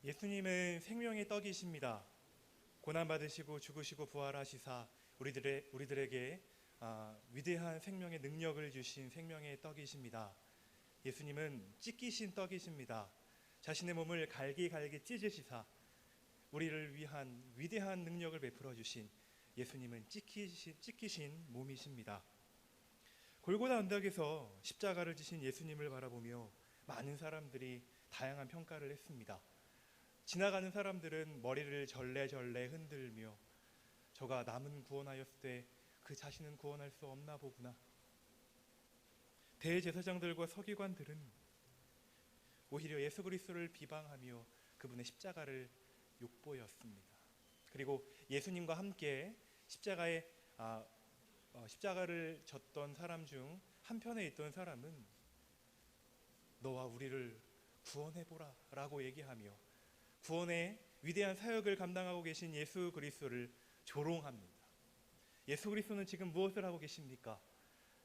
예수님은 생명의 떡이십니다. 고난받으시고 죽으시고 부활하시사 우리들에게 위대한 생명의 능력을 주신 생명의 떡이십니다. 예수님은 찢기신 떡이십니다. 자신의 몸을 갈기갈기 찢으시사 우리를 위한 위대한 능력을 베풀어 주신 예수님은 찢기신 몸이십니다. 골고다 언덕에서 십자가를 지신 예수님을 바라보며 많은 사람들이 다양한 평가를 했습니다. 지나가는 사람들은 머리를 절레절레 흔들며 저가 남은 구원하였을 때 그 자신은 구원할 수 없나 보구나. 대제사장들과 서기관들은 오히려 예수 그리스도를 비방하며 그분의 십자가를 욕보였습니다. 그리고 예수님과 함께 십자가를 졌던 사람 중 한편에 있던 사람은 너와 우리를 구원해보라 라고 얘기하며 구원의 위대한 사역을 감당하고 계신 예수 그리스도를 조롱합니다. 예수 그리스도는 지금 무엇을 하고 계십니까?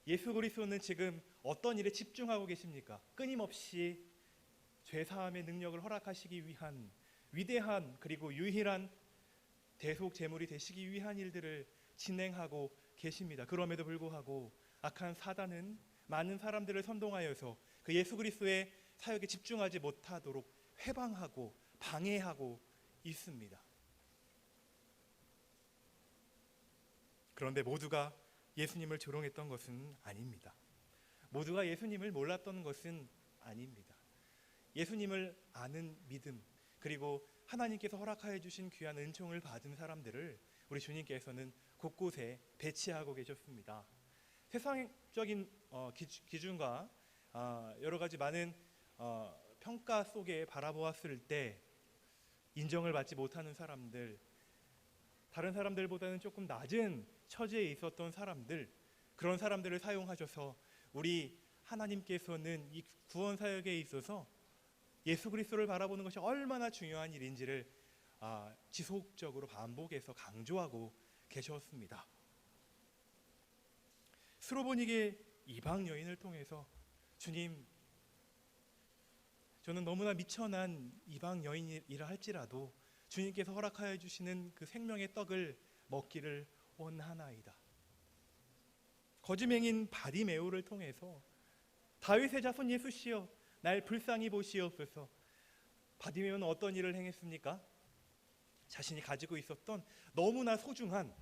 예수 그리스도는 지금 어떤 일에 집중하고 계십니까? 끊임없이 죄사함의 능력을 허락하시기 위한 위대한 그리고 유일한 대속 제물이 되시기 위한 일들을 진행하고 계십니다. 그럼에도 불구하고 악한 사단은 많은 사람들을 선동하여서 그 예수 그리스도의 사역에 집중하지 못하도록 회방하고 방해하고 있습니다. 그런데 모두가 예수님을 조롱했던 것은 아닙니다. 모두가 예수님을 몰랐던 것은 아닙니다. 예수님을 아는 믿음 그리고 하나님께서 허락하여 주신 귀한 은총을 받은 사람들을 우리 주님께서는 곳곳에 배치하고 계셨습니다. 세상적인 기준과 여러 가지 많은 평가 속에 바라보았을 때 인정을 받지 못하는 사람들, 다른 사람들보다는 조금 낮은 처지에 있었던 사람들, 그런 사람들을 사용하셔서 우리 하나님께서는 이 구원 사역에 있어서 예수 그리스도를 바라보는 것이 얼마나 중요한 일인지를 지속적으로 반복해서 강조하고 계셨습니다. 스로보닉의 이방 여인을 통해서 주님, 저는 너무나 미천한 이방 여인이라 할지라도 주님께서 허락하여 주시는 그 생명의 떡을 먹기를 원하나이다. 거짓맹인 바디메오를 통해서 다윗의 자손 예수시여 날 불쌍히 보시옵소서. 바디메오는 어떤 일을 행했습니까? 자신이 가지고 있었던 너무나 소중한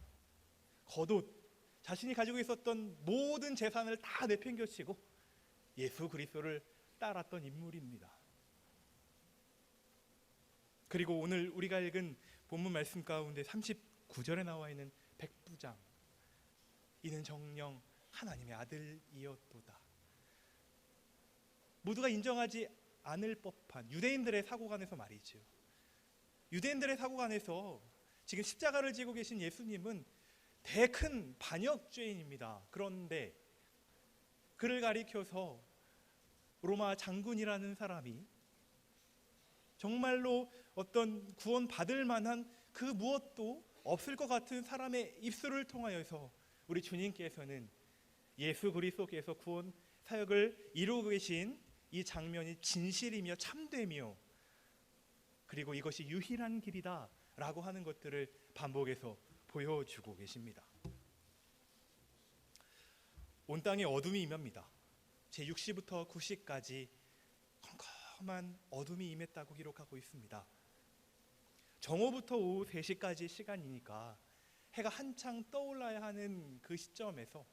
겉옷, 자신이 가지고 있었던 모든 재산을 다 내팽겨치고 예수 그리스도를 따랐던 인물입니다. 그리고 오늘 우리가 읽은 본문 말씀 가운데 39절에 나와 있는 백부장, 이는 정녕 하나님의 아들이었도다. 모두가 인정하지 않을 법한 유대인들의 사고관에서 말이죠. 유대인들의 사고관에서 지금 십자가를 지고 계신 예수님은 대큰 반역죄인입니다. 그런데 그를 가리켜서 로마 장군이라는 사람이 정말로 어떤 구원받을 만한 그 무엇도 없을 것 같은 사람의 입술을 통하여서 우리 주님께서는 예수 그리스도께서 구원 사역을 이루고 계신 이 장면이 진실이며 참되며 그리고 이것이 유일한 길이다 라고 하는 것들을 반복해서 보여주고 계십니다. 온 땅에 어둠이 임합니다. 제6시부터 9시까지 컴컴한 어둠이 임했다고 기록하고 있습니다. 정오부터 오후 3시까지 시간이니까 해가 한창 떠올라야 하는 그 시점에서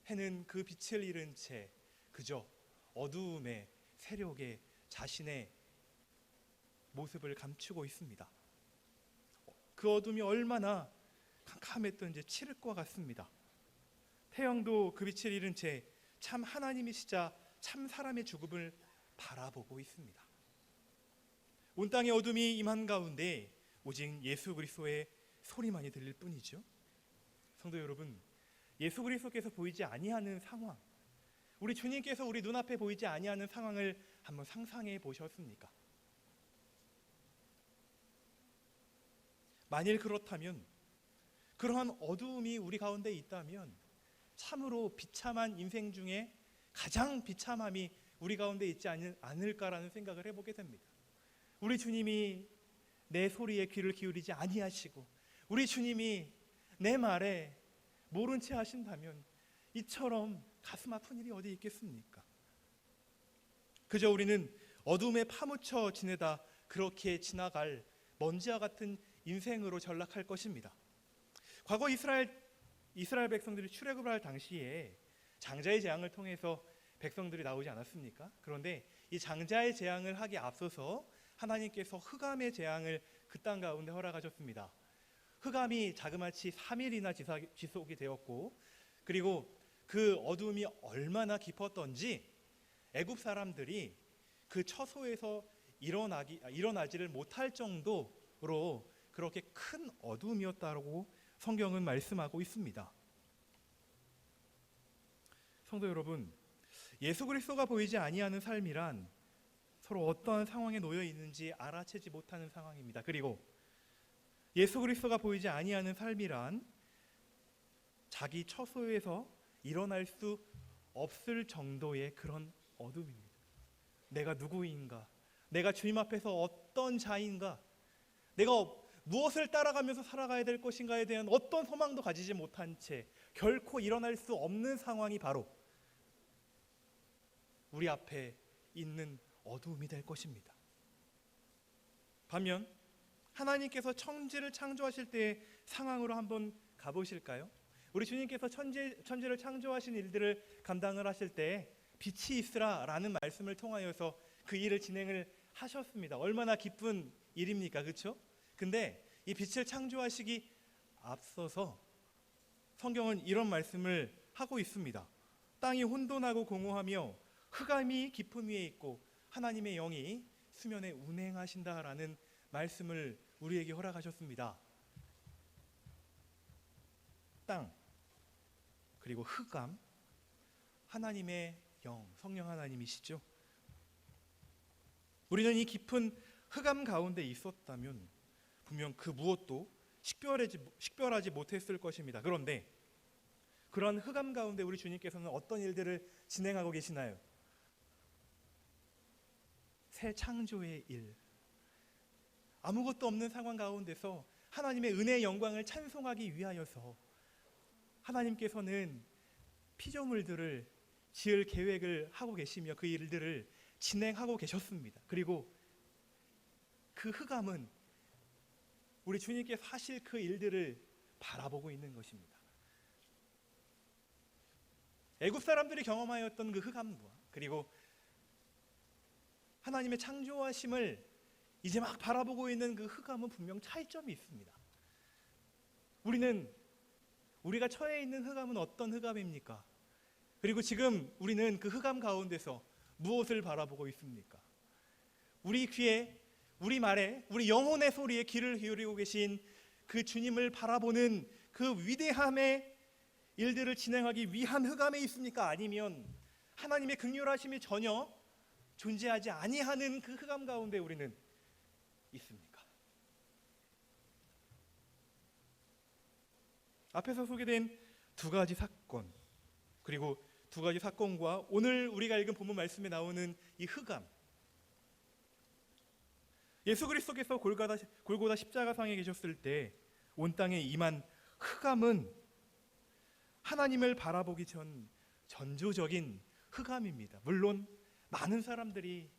해는 그 빛을 잃은 채 그저 어두움의 세력에 자신의 모습을 감추고 있습니다. 그 어둠이 얼마나 캄캄했던지 칠흑과 같습니다. 태양도 그 빛을 잃은 채 참 하나님이시자 참 사람의 죽음을 바라보고 있습니다. 온 땅의 어둠이 임한 가운데 오직 예수 그리스도의 소리만이 들릴 뿐이죠. 성도 여러분, 예수 그리스도께서 보이지 아니하는 상황, 우리 주님께서 우리 눈앞에 보이지 아니하는 상황을 한번 상상해 보셨습니까? 만일 그렇다면, 그러한 어두움이 우리 가운데 있다면 참으로 비참한 인생 중에 가장 비참함이 우리 가운데 있지 않을까라는 생각을 해보게 됩니다. 우리 주님이 내 소리에 귀를 기울이지 아니하시고 우리 주님이 내 말에 모른 채 하신다면 이처럼 가슴 아픈 일이 어디 있겠습니까? 그저 우리는 어둠에 파묻혀 지내다 그렇게 지나갈 먼지와 같은 인생으로 전락할 것입니다. 과거 이스라엘 백성들이 출애굽을 할 당시에 장자의 재앙을 통해서 백성들이 나오지 않았습니까? 그런데 이 장자의 재앙을 하기 앞서서 하나님께서 흑암의 재앙을 그 땅 가운데 허락하셨습니다. 흑암이 자그마치 3일이나 지속이 되었고, 그리고 그 어둠이 얼마나 깊었던지 애굽 사람들이 그 처소에서 일어나지를 못할 정도로 그렇게 큰 어둠이었다고 성경은 말씀하고 있습니다. 성도 여러분, 예수 그리스도가 보이지 아니하는 삶이란 서로 어떠한 상황에 놓여 있는지 알아채지 못하는 상황입니다. 그리고 예수 그리스도가 보이지 아니하는 삶이란 자기 처소에서 일어날 수 없을 정도의 그런 어둠입니다. 내가 누구인가? 내가 주님 앞에서 어떤 자인가? 내가 무엇을 따라가면서 살아가야 될 것인가에 대한 어떤 소망도 가지지 못한 채 결코 일어날 수 없는 상황이 바로 우리 앞에 있는 어두움이 될 것입니다. 반면 하나님께서 천지를 창조하실 때의 상황으로 한번 가보실까요? 우리 주님께서 천지를 창조하신 일들을 감당을 하실 때 빛이 있으라라는 말씀을 통하여서 그 일을 진행을 하셨습니다. 얼마나 기쁜 일입니까? 그렇죠? 근데 이 빛을 창조하시기 앞서서 성경은 이런 말씀을 하고 있습니다. 땅이 혼돈하고 공허하며 흑암이 깊음 위에 있고 하나님의 영이 수면에 운행하신다라는 말씀을 우리에게 허락하셨습니다. 땅, 그리고 흑암, 하나님의 영, 성령 하나님이시죠. 우리는 이 깊은 흑암 가운데 있었다면 분명 그 무엇도 식별하지 못했을 것입니다. 그런데 그런 흑암 가운데 우리 주님께서는 어떤 일들을 진행하고 계시나요? 새 창조의 일, 아무것도 없는 상황 가운데서 하나님의 은혜의 영광을 찬송하기 위하여서 하나님께서는 피조물들을 지을 계획을 하고 계시며 그 일들을 진행하고 계셨습니다. 그리고 그 흑암은 우리 주님께서 하실 그 일들을 바라보고 있는 것입니다. 애굽 사람들이 경험하였던 그 흑암과 그리고 하나님의 창조하심을 이제 막 바라보고 있는 그 흑암은 분명 차이점이 있습니다. 우리가 처해 있는 흑암은 어떤 흑암입니까? 그리고 지금 우리는 그 흑암 가운데서 무엇을 바라보고 있습니까? 우리 귀에, 우리 말에, 우리 영혼의 소리에 귀를 기울이고 계신 그 주님을 바라보는 그 위대함의 일들을 진행하기 위한 흑암에 있습니까? 아니면 하나님의 긍휼하심이 전혀 존재하지 아니하는 그 흑암 가운데 우리는 있습니까? 앞에서 소개된 두 가지 사건, 그리고 두 가지 사건과 오늘 우리가 읽은 본문 말씀에 나오는 이 흑암, 예수 그리스도께서 골고다 십자가상에 계셨을 때 온 땅에 임한 흑암은 하나님을 바라보기 전 전조적인 흑암입니다. 물론 많은 사람들이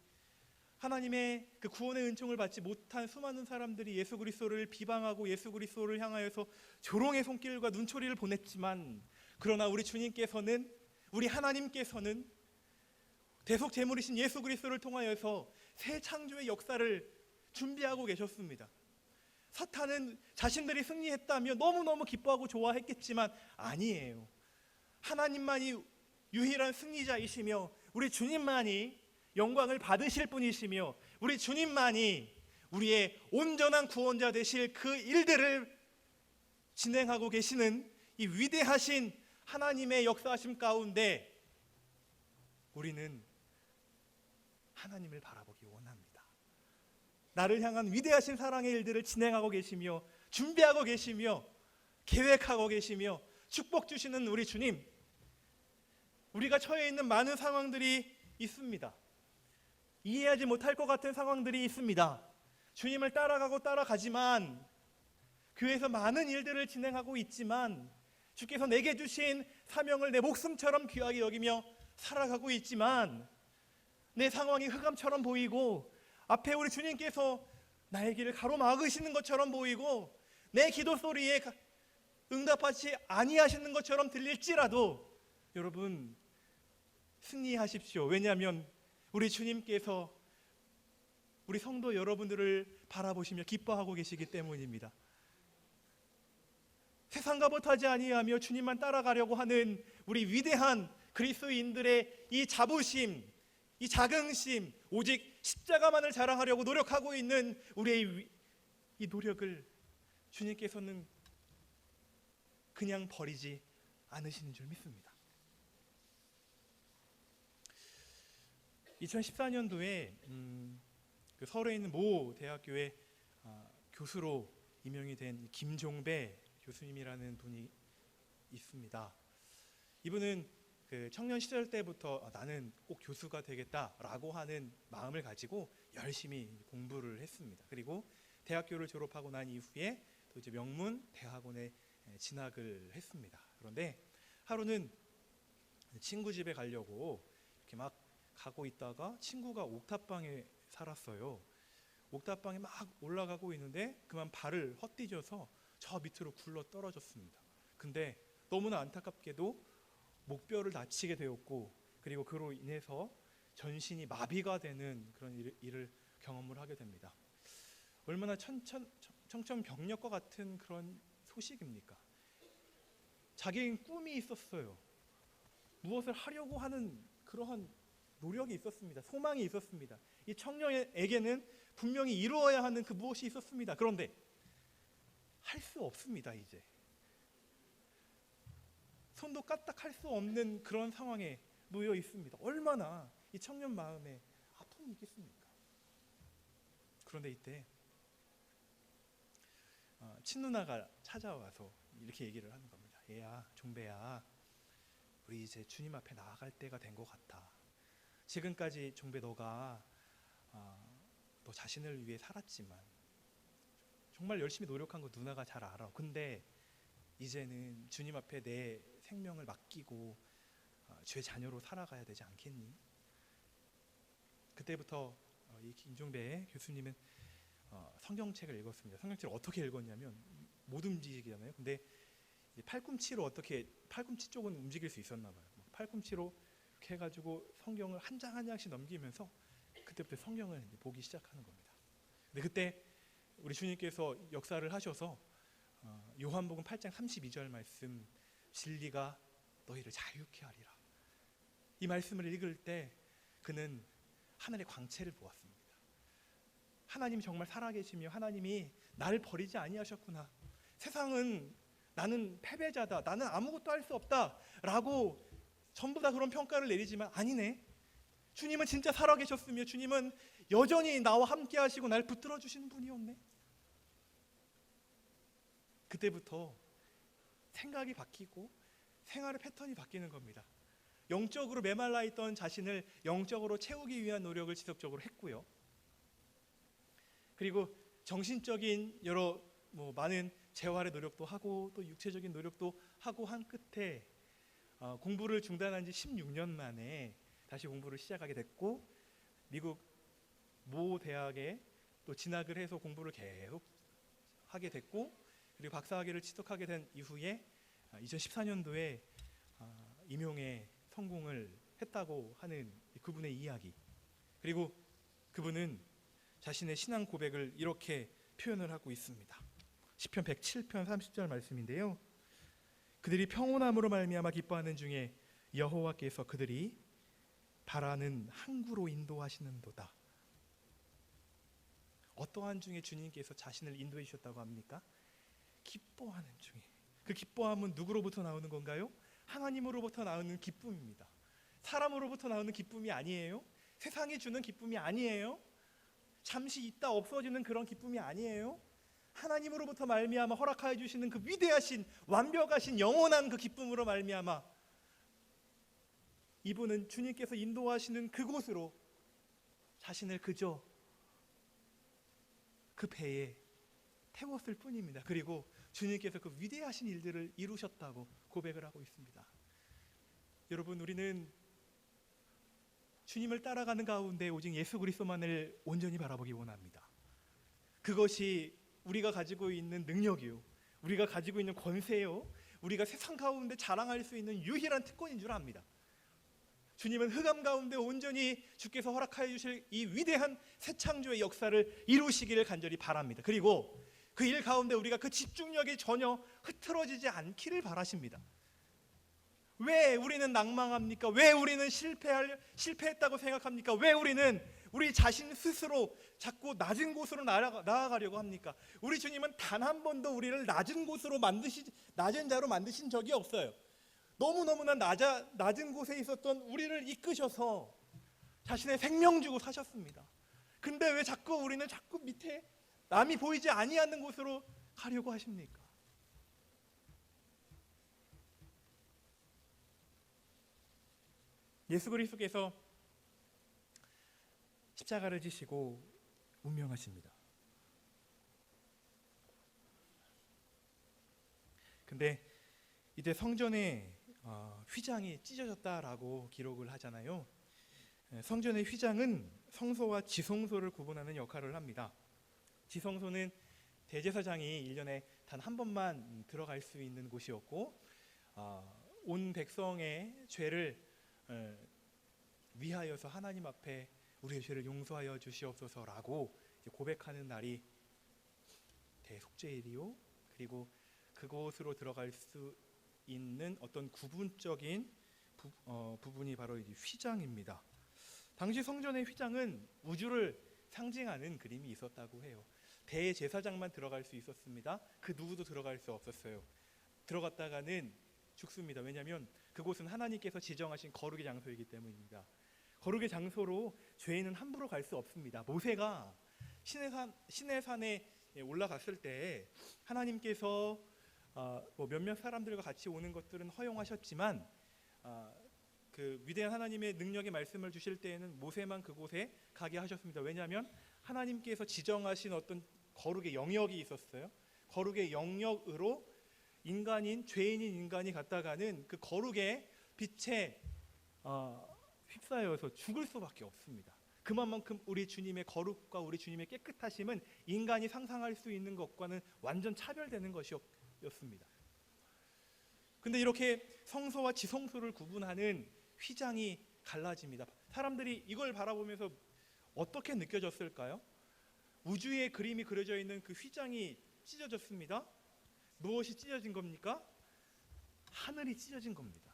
하나님의 그 구원의 은총을 받지 못한 수많은 사람들이 예수 그리스도를 비방하고 예수 그리스도를 향하여서 조롱의 손길과 눈초리를 보냈지만, 그러나 우리 주님께서는, 우리 하나님께서는 대속 제물이신 예수 그리스도를 통하여서 새 창조의 역사를 준비하고 계셨습니다. 사탄은 자신들이 승리했다며 너무너무 기뻐하고 좋아했겠지만 아니에요. 하나님만이 유일한 승리자이시며 우리 주님만이 영광을 받으실 분이시며 우리 주님만이 우리의 온전한 구원자 되실 그 일들을 진행하고 계시는 이 위대하신 하나님의 역사하심 가운데 우리는 하나님을 바라보기 원합니다. 나를 향한 위대하신 사랑의 일들을 진행하고 계시며 준비하고 계시며 계획하고 계시며 축복 주시는 우리 주님, 우리가 처해 있는 많은 상황들이 있습니다. 이해하지 못할 것 같은 상황들이 있습니다. 주님을 따라가지만 교회에서 많은 일들을 진행하고 있지만 주께서 내게 주신 사명을 내 목숨처럼 귀하게 여기며 살아가고 있지만 내 상황이 흑암처럼 보이고 앞에 우리 주님께서 나의 길을 가로막으시는 것처럼 보이고 내 기도 소리에 응답하지 아니하시는 것처럼 들릴지라도 여러분 승리하십시오. 왜냐하면 우리 주님께서 우리 성도 여러분들을 바라보시며 기뻐하고 계시기 때문입니다. 세상과 못하지 아니하며 주님만 따라가려고 하는 우리 위대한 그리스도인들의 이 자부심, 이 자긍심, 오직 십자가만을 자랑하려고 노력하고 있는 우리의 이 노력을 주님께서는 그냥 버리지 않으시는 줄 믿습니다. 2014년도에 그 서울에 있는 모 대학교의 교수로 임명이 된 김종배 교수님이라는 분이 있습니다. 이분은 그 청년 시절 때부터 나는 꼭 교수가 되겠다라고 하는 마음을 가지고 열심히 공부를 했습니다. 그리고 대학교를 졸업하고 난 이후에 또 이제 명문 대학원에 진학을 했습니다. 그런데 하루는 친구 집에 가려고 이렇게 막 가고 있다가 친구가 옥탑방에 살았어요. 옥탑방에 막 올라가고 있는데 그만 발을 헛디뎌서 저 밑으로 굴러 떨어졌습니다. 근데 너무나 안타깝게도 목뼈를 다치게 되었고 그리고 그로 인해서 전신이 마비가 되는 그런 일을 경험을 하게 됩니다. 얼마나 청천벽력과 같은 그런 소식입니까? 자기에겐 꿈이 있었어요. 무엇을 하려고 하는 그러한 노력이 있었습니다. 소망이 있었습니다. 이 청년에게는 분명히 이루어야 하는 그 무엇이 있었습니다. 그런데 할 수 없습니다. 이제 손도 까딱할 수 없는 그런 상황에 놓여 있습니다. 얼마나 이 청년 마음에 아픔이 있겠습니까? 그런데 이때 친누나가 찾아와서 이렇게 얘기를 하는 겁니다. 얘야, 종배야, 우리 이제 주님 앞에 나아갈 때가 된 것 같아. 지금까지 종배 너가 너 자신을 위해 살았지만 정말 열심히 노력한 거 누나가 잘 알아. 근데 이제는 주님 앞에 내 생명을 맡기고 주의 자녀로 살아가야 되지 않겠니? 그때부터 이 김종배 교수님은 성경책을 읽었습니다. 성경책을 어떻게 읽었냐면 못 움직이잖아요. 근데 팔꿈치로 팔꿈치 쪽은 움직일 수 있었나 봐요. 팔꿈치로 이렇게 해가지고 성경을 한 장 한 장씩 넘기면서 그때부터 성경을 보기 시작하는 겁니다. 근데 그때 우리 주님께서 역사를 하셔서 요한복음 8장 32절 말씀, 진리가 너희를 자유케 하리라. 이 말씀을 읽을 때 그는 하늘의 광채를 보았습니다. 하나님이 정말 살아계시며 하나님이 나를 버리지 아니하셨구나. 세상은 나는 패배자다, 나는 아무것도 할 수 없다 라고 전부 다 그런 평가를 내리지만 아니네, 주님은 진짜 살아계셨으며 주님은 여전히 나와 함께 하시고 날 붙들어 주시는 분이었네. 그때부터 생각이 바뀌고 생활의 패턴이 바뀌는 겁니다. 영적으로 메말라 있던 자신을 영적으로 채우기 위한 노력을 지속적으로 했고요. 그리고 정신적인 여러 많은 재활의 노력도 하고 또 육체적인 노력도 하고 한 끝에 공부를 중단한 지 16년 만에 다시 공부를 시작하게 됐고 미국 모 대학에 또 진학을 해서 공부를 계속 하게 됐고 그리고 박사학위를 취득하게 된 이후에 2014년도에 임용에 성공을 했다고 하는 그분의 이야기, 그리고 그분은 자신의 신앙 고백을 이렇게 표현을 하고 있습니다. 시편 107편 30절 말씀인데요. 그들이 평온함으로 말미암아 기뻐하는 중에 여호와께서 그들이 바라는 항구로 인도하시는도다. 어떠한 중에 주님께서 자신을 인도해 주셨다고 합니까? 기뻐하는 중에. 그 기뻐함은 누구로부터 나오는 건가요? 하나님으로부터 나오는 기쁨입니다. 사람으로부터 나오는 기쁨이 아니에요. 세상이 주는 기쁨이 아니에요. 잠시 있다 없어지는 그런 기쁨이 아니에요. 하나님으로부터 말미암아 허락하여 주시는 그 위대하신 완벽하신 영원한 그 기쁨으로 말미암아 이분은 주님께서 인도하시는 그곳으로 자신을 그저 그 배에 태웠을 뿐입니다. 그리고 주님께서 그 위대하신 일들을 이루셨다고 고백을 하고 있습니다. 여러분, 우리는 주님을 따라가는 가운데 오직 예수 그리스도만을 온전히 바라보기 원합니다. 그것이 우리가 가지고 있는 능력이요, 우리가 가지고 있는 권세요, 우리가 세상 가운데 자랑할 수 있는 유일한 특권인 줄 압니다. 주님은 흑암 가운데 온전히 주께서 허락하여 주실 이 위대한 새 창조의 역사를 이루시기를 간절히 바랍니다. 그리고 그 일 가운데 우리가 그 집중력이 전혀 흐트러지지 않기를 바라십니다. 왜 우리는 낭망합니까? 왜 우리는 실패했다고 생각합니까? 왜 우리는 우리 자신 스스로 자꾸 낮은 곳으로 나아가려고 합니까? 우리 주님은 단 한 번도 우리를 낮은 자로 만드신 적이 없어요. 너무너무나 낮은 곳에 있었던 우리를 이끄셔서 자신의 생명 주고 사셨습니다. 근데 왜 우리는 자꾸 밑에 남이 보이지 아니하는 곳으로 가려고 하십니까? 예수 그리스도께서 십자가를 지시고 운명하십니다. 근데 이제 성전의 휘장이 찢어졌다라고 기록을 하잖아요. 성전의 휘장은 성소와 지성소를 구분하는 역할을 합니다. 지성소는 대제사장이 1년에 단 한 번만 들어갈 수 있는 곳이었고, 온 백성의 죄를 위하여서 하나님 앞에 우리의 죄를 용서하여 주시옵소서라고 고백하는 날이 대속죄일이요, 그리고 그곳으로 들어갈 수 있는 어떤 구분적인 부분이 바로 이 휘장입니다. 당시 성전의 휘장은 우주를 상징하는 그림이 있었다고 해요. 대제사장만 들어갈 수 있었습니다. 그 누구도 들어갈 수 없었어요. 들어갔다가는 죽습니다. 왜냐하면 그곳은 하나님께서 지정하신 거룩의 장소이기 때문입니다. 거룩의 장소로 죄인은 함부로 갈 수 없습니다. 모세가 시내산에 올라갔을 때 하나님께서 몇몇 사람들과 같이 오는 것들은 허용하셨지만 그 위대한 하나님의 능력의 말씀을 주실 때에는 모세만 그곳에 가게 하셨습니다. 왜냐하면 하나님께서 지정하신 어떤 거룩의 영역이 있었어요. 거룩의 영역으로 죄인인 인간이 갔다가는 그 거룩의 빛에 휩싸여서 죽을 수밖에 없습니다. 그만큼 우리 주님의 거룩과 우리 주님의 깨끗하심은 인간이 상상할 수 있는 것과는 완전 차별되는 것이었습니다. 근데 이렇게 성소와 지성소를 구분하는 휘장이 갈라집니다. 사람들이 이걸 바라보면서 어떻게 느껴졌을까요? 우주의 그림이 그려져 있는 그 휘장이 찢어졌습니다. 무엇이 찢어진 겁니까? 하늘이 찢어진 겁니다.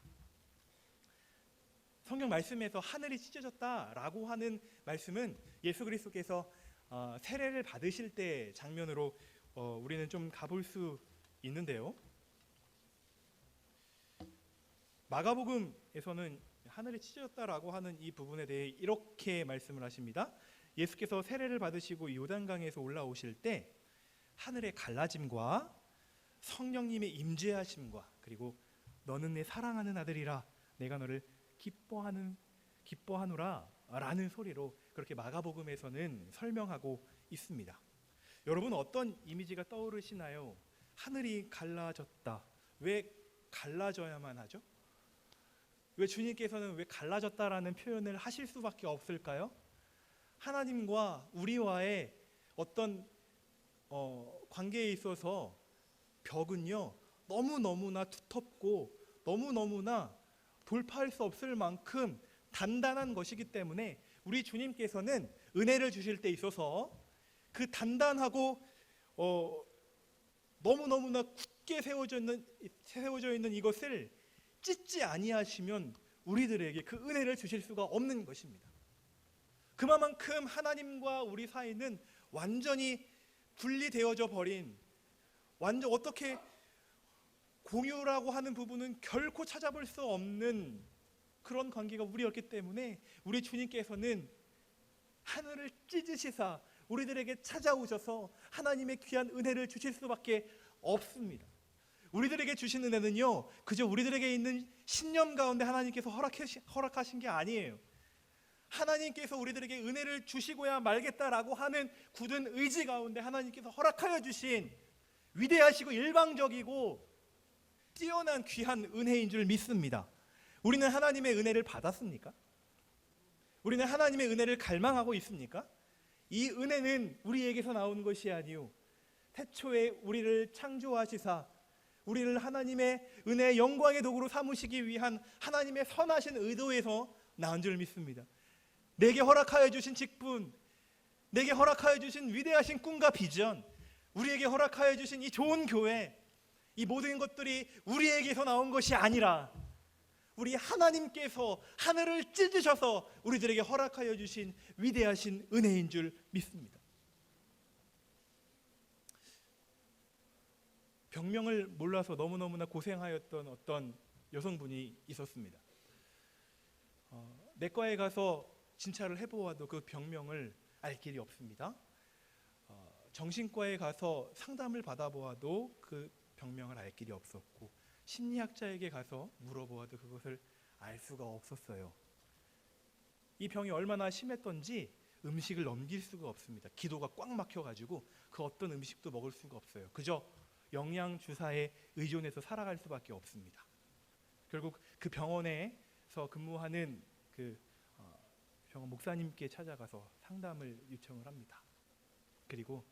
성경 말씀에서 하늘이 찢어졌다라고 하는 말씀은 예수 그리스도께서 세례를 받으실 때 장면으로 우리는 좀 가볼 수 있는데요. 마가복음에서는 하늘이 찢어졌다라고 하는 이 부분에 대해 이렇게 말씀을 하십니다. 예수께서 세례를 받으시고 요단강에서 올라오실 때 하늘의 갈라짐과 성령님의 임재하심과 그리고 너는 내 사랑하는 아들이라 내가 너를 기뻐하노라 라는 소리로 그렇게 마가복음에서는 설명하고 있습니다. 여러분, 어떤 이미지가 떠오르시나요? 하늘이 갈라졌다. 왜 갈라져야만 하죠? 왜 주님께서는 왜 갈라졌다라는 표현을 하실 수밖에 없을까요? 하나님과 우리와의 어떤 관계에 있어서 벽은요 너무너무나 두텁고 너무너무나 돌파할 수 없을 만큼 단단한 것이기 때문에 우리 주님께서는 은혜를 주실 때 있어서 그 단단하고 너무너무나 굳게 세워져 있는 이것을 찢지 아니하시면 우리들에게 그 은혜를 주실 수가 없는 것입니다. 그만큼 하나님과 우리 사이는 완전히 분리되어져 버린, 완전 어떻게 공유라고 하는 부분은 결코 찾아볼 수 없는 그런 관계가 우리였기 때문에 우리 주님께서는 하늘을 찢으시사 우리들에게 찾아오셔서 하나님의 귀한 은혜를 주실 수밖에 없습니다. 우리들에게 주신 은혜는요 그저 우리들에게 있는 신념 가운데 하나님께서 허락하신 게 아니에요. 하나님께서 우리들에게 은혜를 주시고야 말겠다라고 하는 굳은 의지 가운데 하나님께서 허락하여 주신 위대하시고 일방적이고 뛰어난 귀한 은혜인 줄 믿습니다. 우리는 하나님의 은혜를 받았습니까? 우리는 하나님의 은혜를 갈망하고 있습니까? 이 은혜는 우리에게서 나오는 것이 아니요 태초에 우리를 창조하시사 우리를 하나님의 은혜의 영광의 도구로 삼으시기 위한 하나님의 선하신 의도에서 나온 줄 믿습니다. 내게 허락하여 주신 직분, 내게 허락하여 주신 위대하신 꿈과 비전, 우리에게 허락하여 주신 이 좋은 교회, 이 모든 것들이 우리에게서 나온 것이 아니라 우리 하나님께서 하늘을 찢으셔서 우리들에게 허락하여 주신 위대하신 은혜인 줄 믿습니다. 병명을 몰라서 너무너무나 고생하였던 어떤 여성분이 있었습니다. 내과에 가서 진찰을 해보아도 그 병명을 알 길이 없습니다. 정신과에 가서 상담을 받아보아도 그 병명을 알 길이 없었고 심리학자에게 가서 물어보아도 그것을 알 수가 없었어요. 이 병이 얼마나 심했던지 음식을 넘길 수가 없습니다. 기도가 꽉 막혀가지고 그 어떤 음식도 먹을 수가 없어요. 그저 영양주사에 의존해서 살아갈 수밖에 없습니다. 결국 그 병원에서 근무하는 그 병원 목사님께 찾아가서 상담을 요청을 합니다. 그리고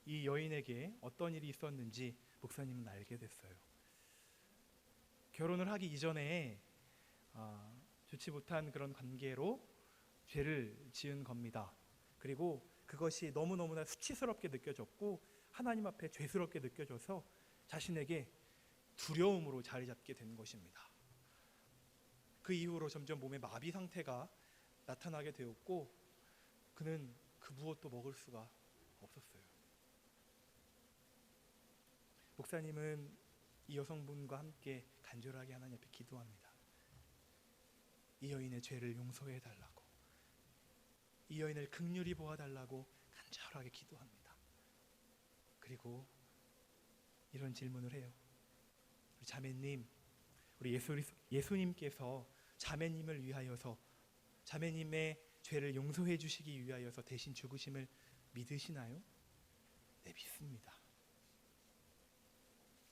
이 여인에게 어떤 일이 있었는지 목사님은 알게 됐어요. 결혼을 하기 이전에 좋지 못한 그런 관계로 죄를 지은 겁니다. 그리고 그것이 너무너무나 수치스럽게 느껴졌고 하나님 앞에 죄스럽게 느껴져서 자신에게 두려움으로 자리 잡게 된 것입니다. 그 이후로 점점 몸의 마비 상태가 나타나게 되었고 그는 그 무엇도 먹을 수가 없었어요. 목사님은 이 여성분과 함께 간절하게 하나님 앞에 기도합니다. 이 여인의 죄를 용서해 달라고, 이 여인을 긍휼히 보아 달라고 간절하게 기도합니다. 그리고 이런 질문을 해요. 우리 자매님, 우리 예수님께서 자매님을 위하여서 자매님의 죄를 용서해 주시기 위하여서 대신 죽으심을 믿으시나요? 네, 믿습니다.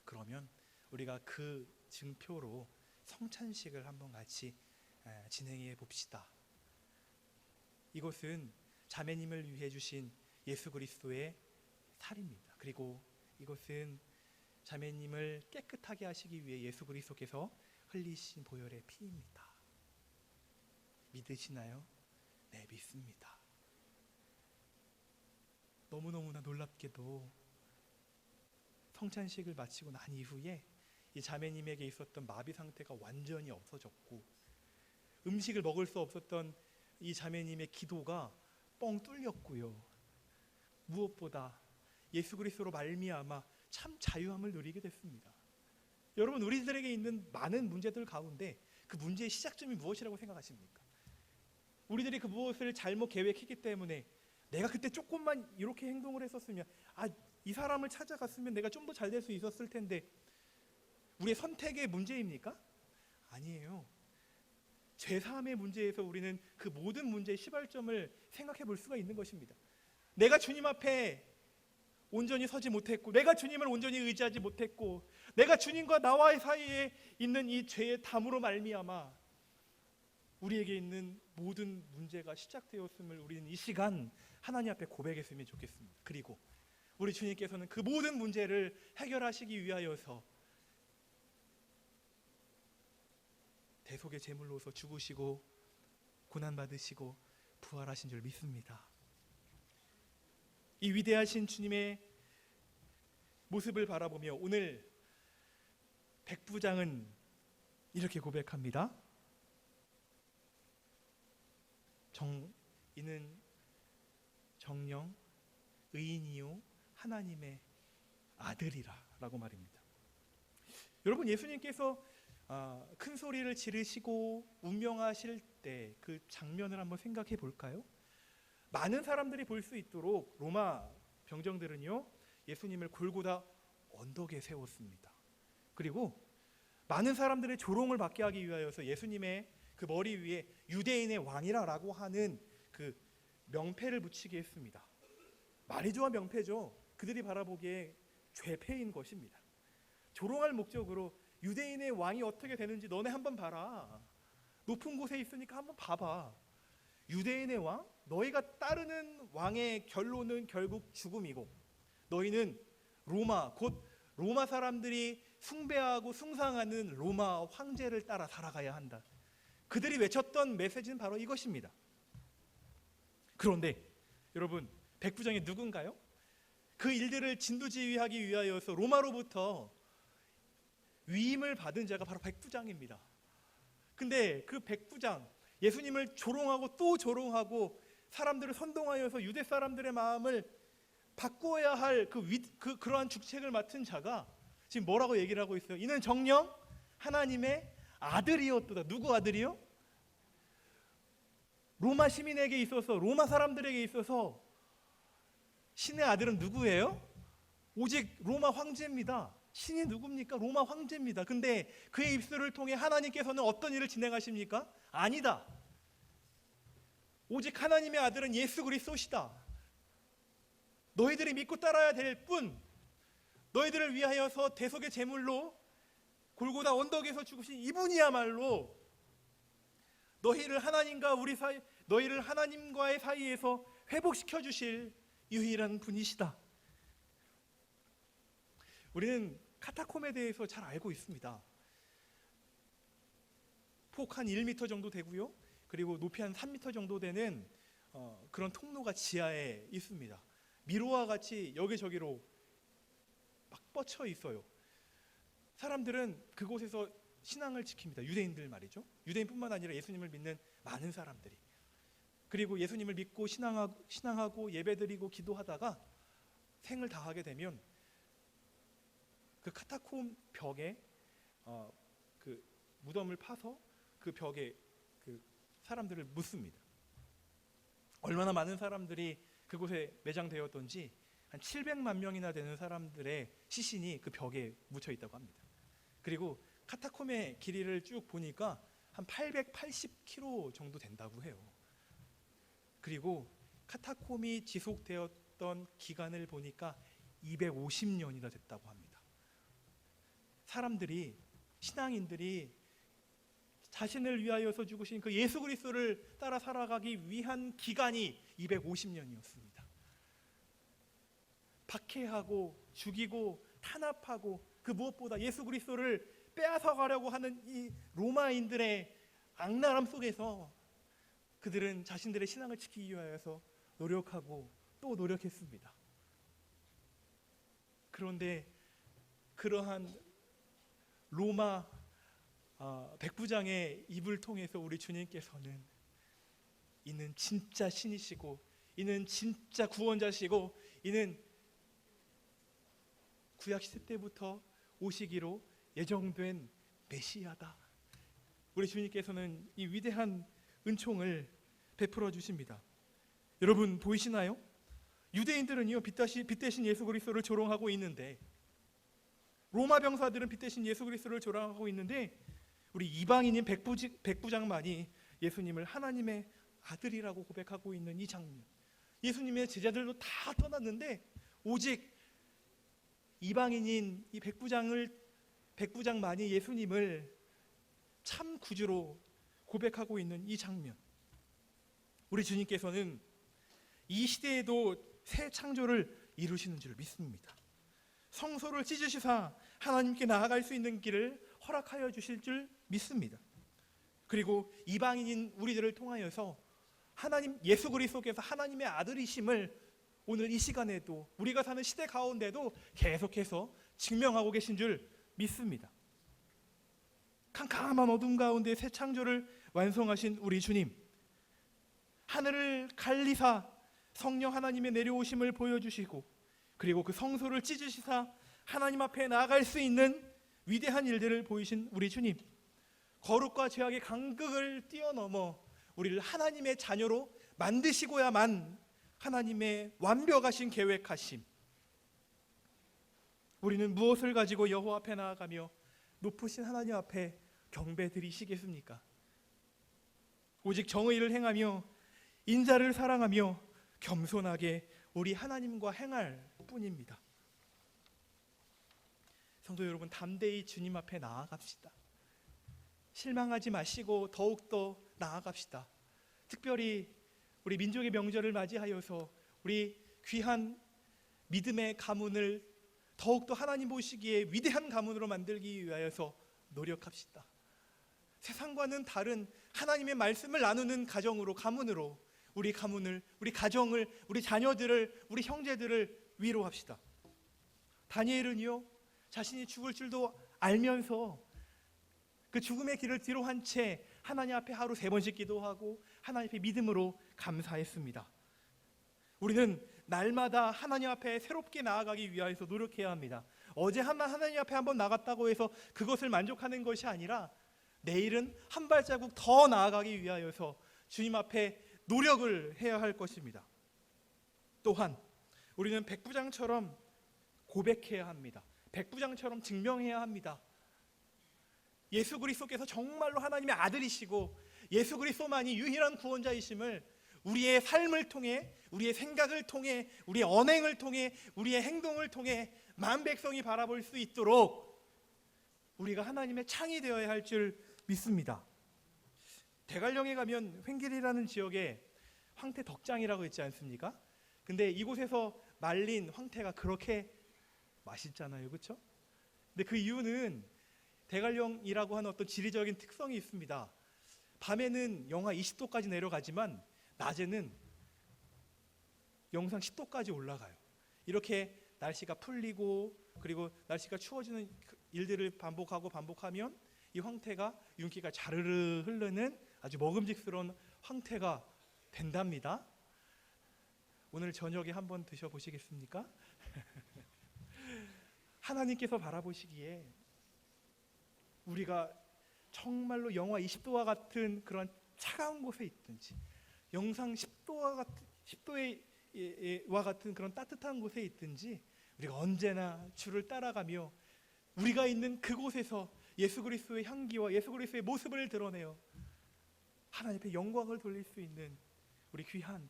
그러면 우리가 그 증표로 성찬식을 한번 같이 진행해 봅시다. 이것은 자매님을 위해 주신 예수 그리스도의 살입니다. 그리고 이것은 자매님을 깨끗하게 하시기 위해 예수 그리스도께서 흘리신 보혈의 피입니다. 믿으시나요? 네, 믿습니다. 너무너무나 놀랍게도 성찬식을 마치고 난 이후에 이 자매님에게 있었던 마비 상태가 완전히 없어졌고 음식을 먹을 수 없었던 이 자매님의 기도가 뻥 뚫렸고요. 무엇보다 예수 그리스도로 말미암아 참 자유함을 누리게 됐습니다. 여러분, 우리들에게 있는 많은 문제들 가운데 그 문제의 시작점이 무엇이라고 생각하십니까? 우리들이 그 무엇을 잘못 계획했기 때문에 내가 그때 조금만 이렇게 행동을 했었으면 이 사람을 찾아갔으면 내가 좀 더 잘 될 수 있었을 텐데 우리의 선택의 문제입니까? 아니에요. 죄사함의 문제에서 우리는 그 모든 문제의 시발점을 생각해 볼 수가 있는 것입니다. 내가 주님 앞에 온전히 서지 못했고 내가 주님을 온전히 의지하지 못했고 내가 주님과 나와의 사이에 있는 이 죄의 담으로 말미암아 우리에게 있는 모든 문제가 시작되었음을 우리는 이 시간 하나님 앞에 고백했으면 좋겠습니다. 그리고 우리 주님께서는 그 모든 문제를 해결하시기 위하여서 대속의 제물로서 죽으시고 고난받으시고 부활하신 줄 믿습니다. 이 위대하신 주님의 모습을 바라보며 오늘 백부장은 이렇게 고백합니다. 이는 정령 의인이요 하나님의 아들이라 라고 말입니다. 여러분, 예수님께서 큰 소리를 지르시고 운명하실 때 그 장면을 한번 생각해 볼까요? 많은 사람들이 볼 수 있도록 로마 병정들은요 예수님을 골고다 언덕에 세웠습니다. 그리고 많은 사람들의 조롱을 받게 하기 위하여서 예수님의 그 그 머리 위에 유대인의 왕이라고 하는 그 명패를 붙이게 했습니다. 말이 좋아 명패죠. 그들이 바라보기에 죄패인 것입니다. 조롱할 목적으로 유대인의 왕이 어떻게 되는지 너네 한번 봐라. 높은 곳에 있으니까 한번 봐봐. 유대인의 왕? 너희가 따르는 왕의 결론은 결국 죽음이고, 너희는 로마, 곧 로마 사람들이 숭배하고 숭상하는 로마 황제를 따라 살아가야 한다. 그들이 외쳤던 메시지는 바로 이것입니다. 그런데 여러분, 백부장이 누군가요? 그 일들을 진두지휘하기 위하여서 로마로부터 위임을 받은 자가 바로 백부장입니다. 근데 그 백부장, 예수님을 조롱하고 또 조롱하고 사람들을 선동하여서 유대 사람들의 마음을 바꾸어야 할 그러한 주책을 맡은 자가 지금 뭐라고 얘기를 하고 있어요? 이는 정녕 하나님의 아들이었도다. 누구 아들이요? 로마 시민에게 있어서, 로마 사람들에게 있어서 신의 아들은 누구예요? 오직 로마 황제입니다. 신이 누굽니까? 로마 황제입니다. 근데 그의 입술을 통해 하나님께서는 어떤 일을 진행하십니까? 아니다. 오직 하나님의 아들은 예수 그리스도시다. 너희들이 믿고 따라야 될 뿐, 너희들을 위하여서 대속의 제물로 골고다 언덕에서 죽으신 이분이야말로 너희를 하나님과의 사이에서 회복시켜 주실 유일한 분이시다. 우리는 카타콤에 대해서 잘 알고 있습니다. 폭 한 1m 정도 되고요. 그리고 높이 한 3m 정도 되는 그런 통로가 지하에 있습니다. 미로와 같이 여기저기로 막 뻗쳐 있어요. 사람들은 그곳에서 신앙을 지킵니다. 유대인들 말이죠. 유대인뿐만 아니라 예수님을 믿는 많은 사람들이. 그리고 예수님을 믿고 신앙하고 예배드리고 기도하다가 생을 다하게 되면 그 카타콤 벽에 그 무덤을 파서 그 벽에 그 사람들을 묻습니다. 얼마나 많은 사람들이 그곳에 매장되었던지 한 700만 명이나 되는 사람들의 시신이 그 벽에 묻혀 있다고 합니다. 그리고 카타콤의 길이를 쭉 보니까 한 880km 정도 된다고 해요. 그리고 카타콤이 지속되었던 기간을 보니까 250년이나 됐다고 합니다. 사람들이, 신앙인들이 자신을 위하여서 죽으신 그 예수 그리스도를 따라 살아가기 위한 기간이 250년이었습니다. 박해하고 죽이고 탄압하고 그 무엇보다 예수 그리스도를 빼앗아 가려고 하는 이 로마인들의 악랄함 속에서 그들은 자신들의 신앙을 지키기 위하여서 노력하고 또 노력했습니다. 그런데 그러한 로마 백부장의 입을 통해서 우리 주님께서는 이는 진짜 신이시고 이는 진짜 구원자시고 이는 구약시대 때부터 오시기로 예정된 메시아다. 우리 주님께서는 이 위대한 은총을 베풀어 주십니다. 여러분 보이시나요? 유대인들은요 빛 대신 예수 그리스도를 조롱하고 있는데, 로마 병사들은 빛 대신 예수 그리스도를 조롱하고 있는데, 우리 이방인인 백부장만이 예수님을 하나님의 아들이라고 고백하고 있는 이 장면. 예수님의 제자들도 다 떠났는데 오직 이방인인 이 백부장만이 예수님을 참 구주로 고백하고 있는 이 장면. 우리 주님께서는 이 시대에도 새 창조를 이루시는 줄 믿습니다. 성소를 찢으시사 하나님께 나아갈 수 있는 길을 허락하여 주실 줄 믿습니다. 그리고 이방인인 우리들을 통하여서 하나님 예수 그리스도께서 하나님의 아들이심을 오늘 이 시간에도 우리가 사는 시대 가운데도 계속해서 증명하고 계신 줄 믿습니다. 캄캄한 어둠 가운데 새 창조를 완성하신 우리 주님, 하늘을 갈리사 성령 하나님의 내려오심을 보여주시고, 그리고 그 성소를 찢으시사 하나님 앞에 나아갈 수 있는 위대한 일들을 보이신 우리 주님, 거룩과 죄악의 간극을 뛰어넘어 우리를 하나님의 자녀로 만드시고야만 하나님의 완벽하신 계획하심. 우리는 무엇을 가지고 여호와 앞에 나아가며 높으신 하나님 앞에 경배 드리시겠습니까? 오직 정의를 행하며 인자를 사랑하며 겸손하게 우리 하나님과 행할 뿐입니다. 성도 여러분, 담대히 주님 앞에 나아갑시다. 실망하지 마시고 더욱더 나아갑시다. 특별히 우리 민족의 명절을 맞이하여서 우리 귀한 믿음의 가문을 더욱더 하나님 보시기에 위대한 가문으로 만들기 위하여서 노력합시다. 세상과는 다른 하나님의 말씀을 나누는 가정으로, 가문으로 우리 가문을, 우리 가정을, 우리 자녀들을, 우리 형제들을 위로합시다. 다니엘은요, 자신이 죽을 줄도 알면서 그 죽음의 길을 뒤로 한 채 하나님 앞에 하루 3번씩 기도하고 하나님 앞에 믿음으로 감사했습니다. 우리는 날마다 하나님 앞에 새롭게 나아가기 위해서 노력해야 합니다. 어제 하나님 앞에 한번 나갔다고 해서 그것을 만족하는 것이 아니라 내일은 한 발자국 더 나아가기 위하여서 주님 앞에 노력을 해야 할 것입니다. 또한 우리는 백부장처럼 고백해야 합니다. 백부장처럼 증명해야 합니다. 예수 그리스도께서 정말로 하나님의 아들이시고 예수 그리스도만이 유일한 구원자이심을 우리의 삶을 통해, 우리의 생각을 통해, 우리의 언행을 통해, 우리의 행동을 통해 만 백성이 바라볼 수 있도록 우리가 하나님의 창이 되어야 할 줄 믿습니다. 대관령에 가면 횡길이라는 지역에 황태 덕장이라고 있지 않습니까? 근데 이곳에서 말린 황태가 그렇게 맛있잖아요, 그렇죠? 근데 그 이유는 대관령이라고 하는 어떤 지리적인 특성이 있습니다. 밤에는 영하 20도까지 내려가지만 낮에는 영상 10도까지 올라가요. 이렇게 날씨가 풀리고 그리고 날씨가 추워지는 일들을 반복하면 이 황태가 윤기가 자르르 흐르는 아주 먹음직스러운 황태가 된답니다. 오늘 저녁에 한번 드셔보시겠습니까? 하나님께서 바라보시기에 우리가 정말로 영하 20도와 같은 그런 차가운 곳에 있든지 영상 10도와 같은 그런 따뜻한 곳에 있든지 우리가 언제나 주를 따라가며 우리가 있는 그곳에서 예수 그리스도의 향기와 예수 그리스도의 모습을 드러내어 하나님 앞에 영광을 돌릴 수 있는 우리 귀한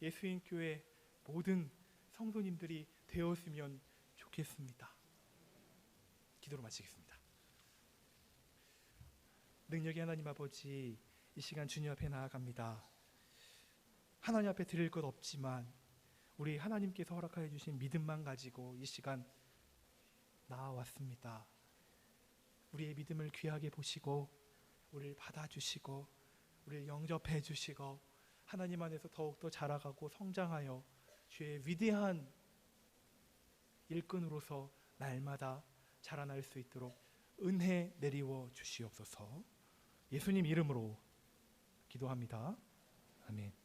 예수인 교회 모든 성도님들이 되었으면 좋겠습니다. 기도로 마치겠습니다. 능력의 하나님 아버지, 이 시간 주님 앞에 나아갑니다. 하나님 앞에 드릴 것 없지만 우리 하나님께서 허락하여 주신 믿음만 가지고 이 시간 나아왔습니다. 우리의 믿음을 귀하게 보시고 우리를 받아주시고 우리를 영접해 주시고 하나님 안에서 더욱더 자라가고 성장하여 주의 위대한 일꾼으로서 날마다 자라날 수 있도록 은혜 내리워 주시옵소서. 예수님 이름으로 기도합니다. 아멘.